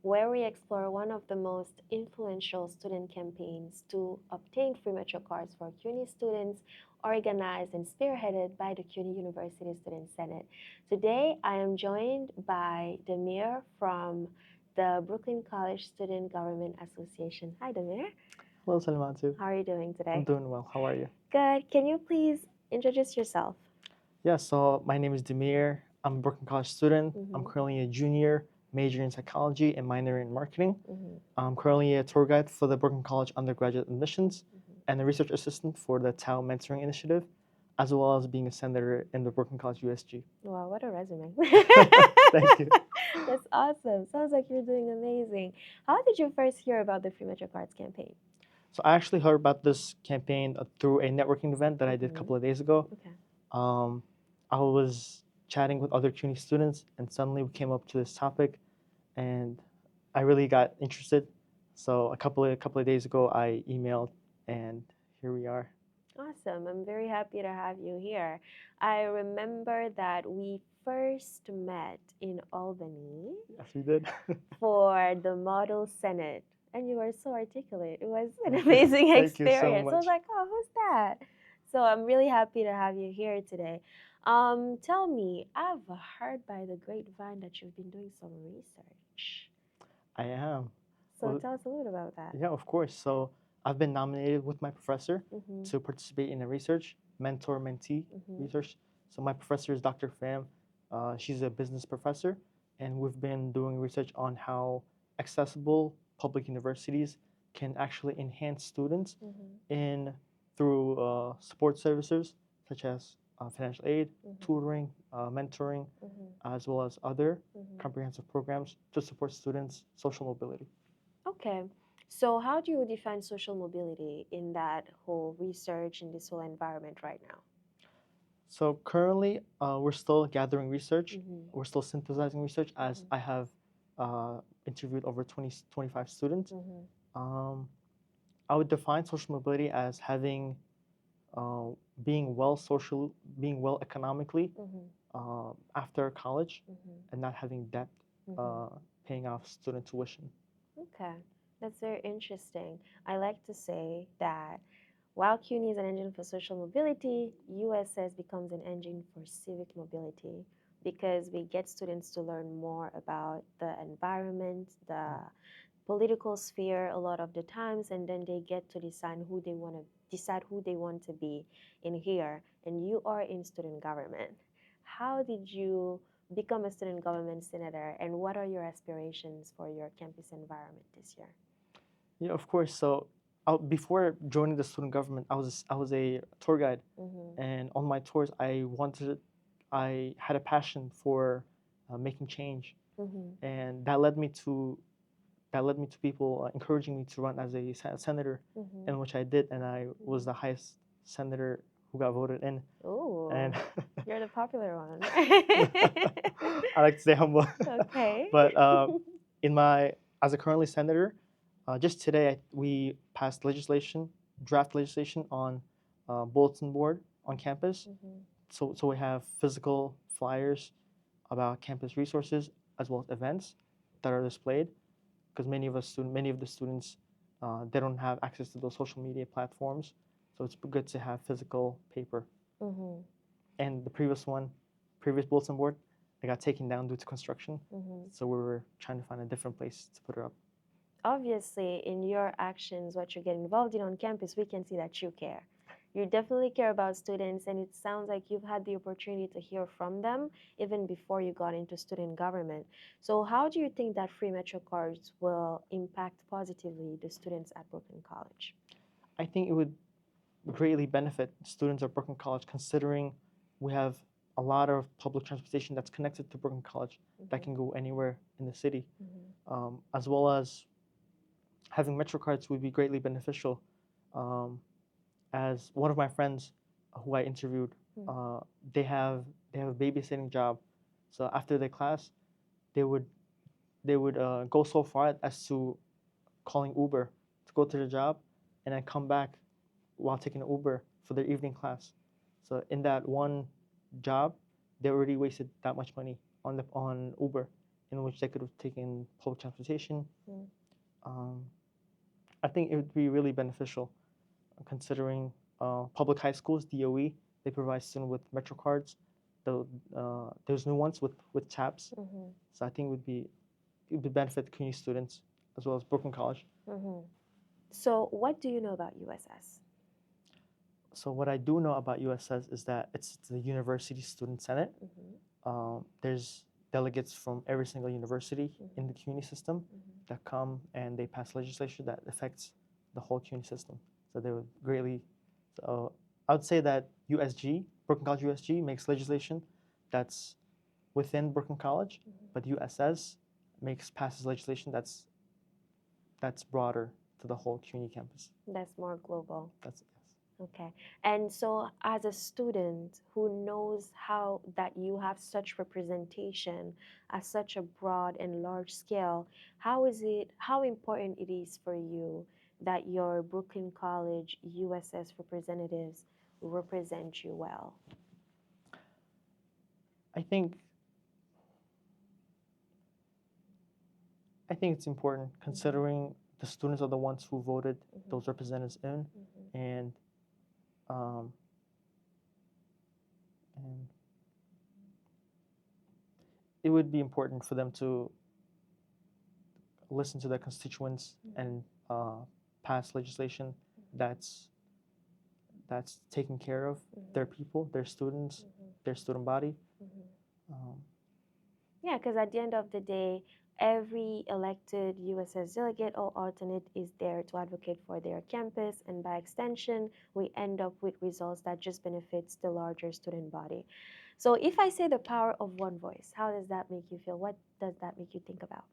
where we explore one of the most influential student campaigns to obtain free metro cards for CUNY students, organized and spearheaded by the CUNY University Student Senate. Today, I am joined by Damir from the Brooklyn College Student Government Association. Hi, Damir. Hello, Salimatu. How are you doing I'm today? doing well. How are you? Good. Can you please introduce yourself? Yeah, so my name is Damir. I'm a Brooklyn College student. I'm Mm-hmm. currently a junior, major in psychology and minor in marketing. Mm-hmm. I'm currently a tour guide for the Brooklyn College undergraduate admissions Mm-hmm. and a research assistant for the TAO Mentoring Initiative, as well as being a senator in the Brooklyn College USG. Wow, what a resume. Thank you. That's awesome. Sounds like you're doing amazing. How did you first hear about the Free Metro Cards campaign? So I actually heard about this campaign through a networking event that I did a Mm-hmm. couple of days ago. Okay. Um, I was chatting with other CUNY students, and suddenly we came up to this topic, and I really got interested. So a couple of days ago, I emailed, and here we are. Awesome. I'm very happy to have you here. I remember that we first met in Albany Yes, we did. for the Model Senate, and you were so articulate. It was an Thank you. amazing Thank you so experience. I was much. like, oh, who's that? So I'm really happy to have you here today. Tell me, I've heard by the grapevine that you've been doing some research. I am. So Well, tell us a little about that. yeah, of course. So I've been nominated with my professor Mhm. to participate in a research, mentor-mentee Mhm. research. So my professor is Dr. Pham. She's a business professor, and we've been doing research on how accessible public universities can actually enhance students Mhm. in through support services such as financial aid, Mhm. tutoring, mentoring, Mhm. as well as other Mhm. comprehensive programs to support students' social mobility. Okay. So how do you define social mobility in that whole research in this whole environment right now? So currently, we're still gathering research. Mhm. We're still synthesizing research as Mhm. I have interviewed over 25 students. Mhm. Um, I would define social mobility as having uh, being well social, being well economically Mhm. after college, Mhm. and not having debt, Mhm. uh, paying off student tuition. Okay, that's very interesting. I like to say that while CUNY is an engine for social mobility, USS becomes an engine for civic mobility because we get students to learn more about the environment, the political sphere a lot of the times, and then they get to decide who they want to be in here. And you are in student government. How did you become a student government senator, and what are your aspirations for your campus environment this year? Yeah, of course. So before joining the student government, I was a tour guide, Mhm. and on my tours, I had a passion for making change, Mhm. and that led me to people encouraging me to run as a senator, Mhm. in which I did, and I was Mhm. the highest senator who got voted in, Ooh, and you're the popular one. I like to stay humble, Okay. but in my as a currently senator, just today we passed draft legislation on bulletin board on campus. Mhm. So we have physical flyers about campus resources as well as events that are displayed because many of the students they don't have access to those social media platforms. So it's good to have physical paper. Mhm. And the previous bulletin board, it got taken down due to construction. Mhm. So we were trying to find a different place to put it up. Obviously, in your actions, what you get involved in on campus, we can see that you care. You definitely care about students, and it sounds like you've had the opportunity to hear from them even before you got into student government. So, how do you think that free Metro cards will impact positively the students at Brooklyn College? I think it would greatly benefit students at Brooklyn College considering we have a lot of public transportation that's connected to Brooklyn College that Mhm. can go anywhere in the city, Mhm. as well as having Metro cards would be greatly beneficial. Um, as one of my friends who I interviewed, Mhm. uh, they have they have a babysitting job, so after the class, they would go so far as to calling Uber to go to the job, and then come back while taking an Uber for their evening class. So in that one job, they already wasted that much money on Uber, in which they could have taken public transportation. Mm. Um, I think it would be really beneficial considering public high schools, DOE, they provide students with Metro cards. Though there's new ones with tabs. Mm-hmm. So I think it would benefit community students as well as Brooklyn College. Mm-hmm. So, what do you know about USS? So what I do know about USS is that it's the University Student Senate. Mm-hmm. There's delegates from every single university Mm-hmm. in the community system Mm-hmm. that come and they pass legislation that affects the whole community system. So they would greatly. So I would say that USG, Brooklyn College USG, makes legislation that's within Brooklyn College, Mm-hmm. but USS passes legislation that's broader to the whole CUNY campus. That's more global. That's yes. Okay. And so, as a student who knows how that you have such representation at such a broad and large scale, how important it is for you that your Brooklyn College USS representatives represent you well? I think I think it's important considering the students are the ones who voted Mm-hmm. those representatives in, Mm-hmm. and um, and it would be important for them to listen to their constituents and pass legislation that's taking care of their people, their students, their student body. Um, Yeah, because at the end of the day, every elected USS delegate or alternate is there to advocate for their campus, and by extension, we end up with results that just benefits the larger student body. So if I say the power of one voice, how does that make you feel? What does that make you think about?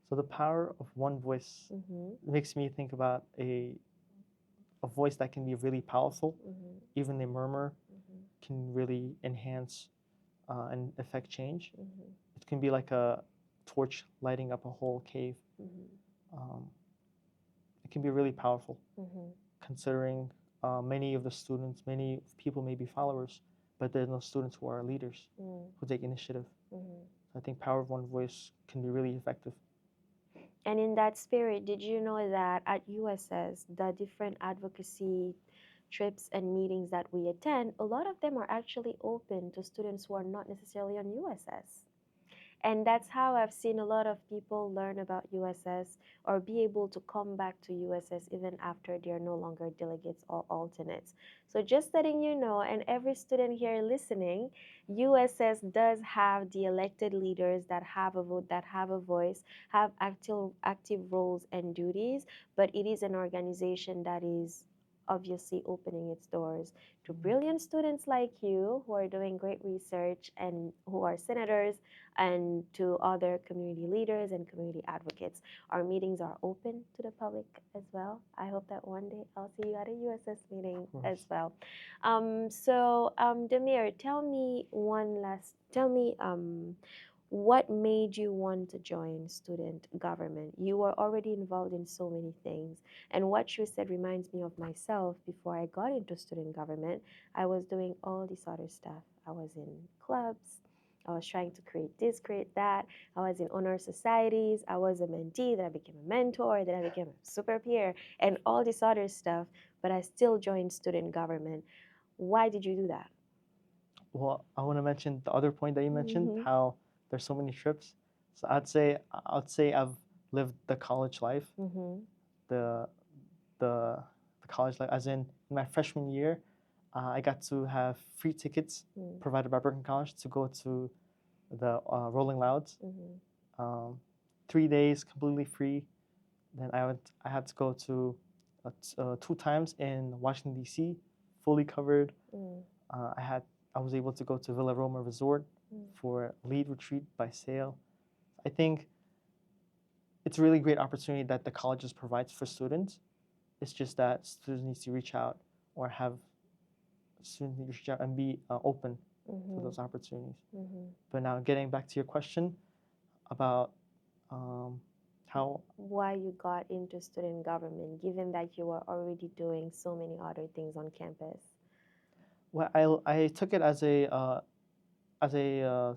so the power of one voice Mm-hmm. makes me think about a voice that can be really powerful. Mm-hmm. Even a murmur Mm-hmm. can really enhance and affect change. Mm-hmm. It can be like a torch lighting up a whole cave. Mm-hmm. Um, it can be really powerful, Mm-hmm. considering many of the students, many people may be followers, but there's no students who are leaders who take initiative. Mm-hmm. I think power of one voice can be really effective. And in that spirit, did you know that at USS, the different advocacy trips and meetings that we attend, a lot of them are actually open to students who are not necessarily on USS? And that's how I've seen a lot of people learn about USS or be able to come back to USS even after they're no longer delegates or alternates. So just letting you know, and every student here listening, USS does have the elected leaders that have a vote, that have a voice, have active roles and duties, but it is an organization that is obviously opening its doors to brilliant students like you who are doing great research and who are senators, and to other community leaders and community advocates. Our meetings are open to the public as well. I hope that one day I'll see you at a USS meeting as well. Damir, tell me what made you want to join student government? You were already involved in so many things. And what you said reminds me of myself before I got into student government. I was doing all this other stuff. I was in clubs. I was trying to create this, create that. I was in honor societies. I was a mentee, then I became a mentor, then I became a super peer, and all this other stuff. But I still joined student government. Why did you do that? Well, I want to mention the other point that you mentioned, Mm-hmm. how there's so many trips. So I'd say I've lived the college life, Mm-hmm. the the the college life, as in my freshman year, I got to have free tickets Mm-hmm. provided by Brooklyn College to go to the Rolling Louds. Mm-hmm. 3 days completely free. Then I had to go to 2 times in Washington D.C., fully covered. Mm-hmm. Uh, I had I was able to go to Villa Roma Resort for a lead retreat by sail. I think it's a really great opportunity that the colleges provides for students. It's just that students need to reach out or have students need to reach out and be open to those opportunities. Mm-hmm. But now getting back to your question about how Why you got into student government, given that you were already doing so many other things on campus? well, I took it as a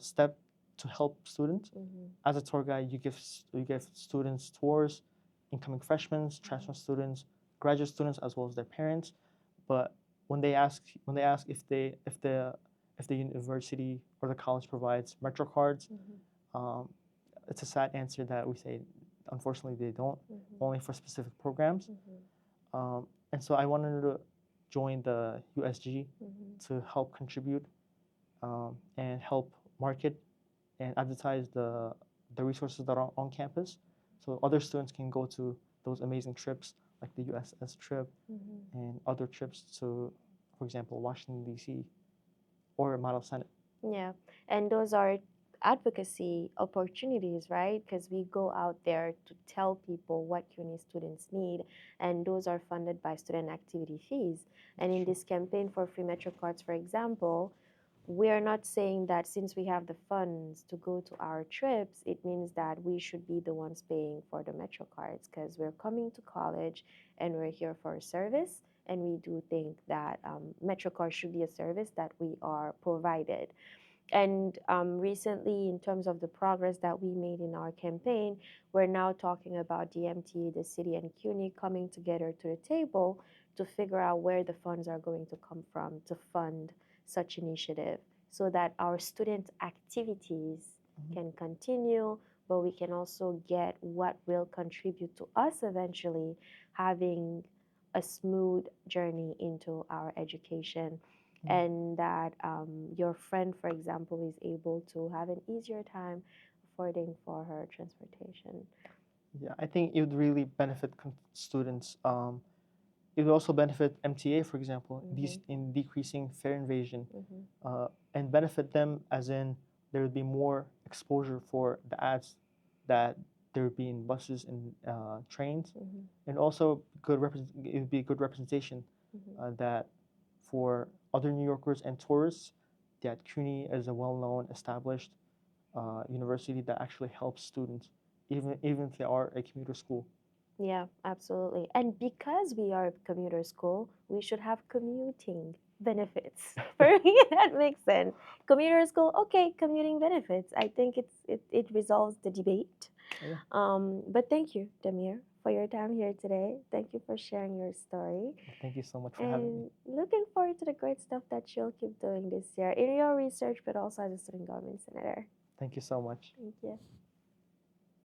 step to help students. Mm-hmm. As a tour guide, you give students tours, incoming freshmen, transfer students, graduate students, as well as their parents. But when they ask if the university or the college provides Metro cards, Mm-hmm. it's a sad answer that we say, unfortunately, they don't, Mm-hmm. only for specific programs. Mm-hmm. And so I wanted to join the USG Mm-hmm. to help contribute and help market and advertise the resources that are on campus, so other students can go to those amazing trips like the USS trip Mm-hmm. and other trips to, for example, Washington D.C. or Model Senate. Yeah, and those are advocacy opportunities, right? Because we go out there to tell people what CUNY students need, and those are funded by student activity fees. And in Sure. this campaign for free Metro cards, for example, we are not saying that since we have the funds to go to our trips, it means that we should be the ones paying for the Metro cards because we're coming to college and we're here for a service. And we do think that Metro cards should be a service that we are provided. And recently, in terms of the progress that we made in our campaign, we're now talking about DMT, the city, and CUNY coming together to the table to figure out where the funds are going to come from to fund such initiative so that our student activities can continue, but we can also get what will contribute to us eventually having a smooth journey into our education, and that your friend, for example, is able to have an easier time affording for her transportation. Yeah, I think it would really benefit students. It would also benefit MTA, for example, in decreasing fare invasion, Mm-hmm. and benefit them as in there would be more exposure for the ads that there would be in buses and trains, Mm-hmm. and also it would be good representation Mm-hmm. that for other New Yorkers and tourists that CUNY is a well-known, established university that actually helps students, even if they are a commuter school. Yeah, absolutely. And because we are a commuter school, we should have commuting benefits. For me, that makes sense. Commuter school, okay, commuting benefits. I think it resolves the debate. Yeah. But thank you, Damir, for your time here today. Thank you for sharing your story. Thank you so much for having me. And looking forward to the great stuff that you'll keep doing this year in your research, but also as a student government senator. Thank you so much. Thank you.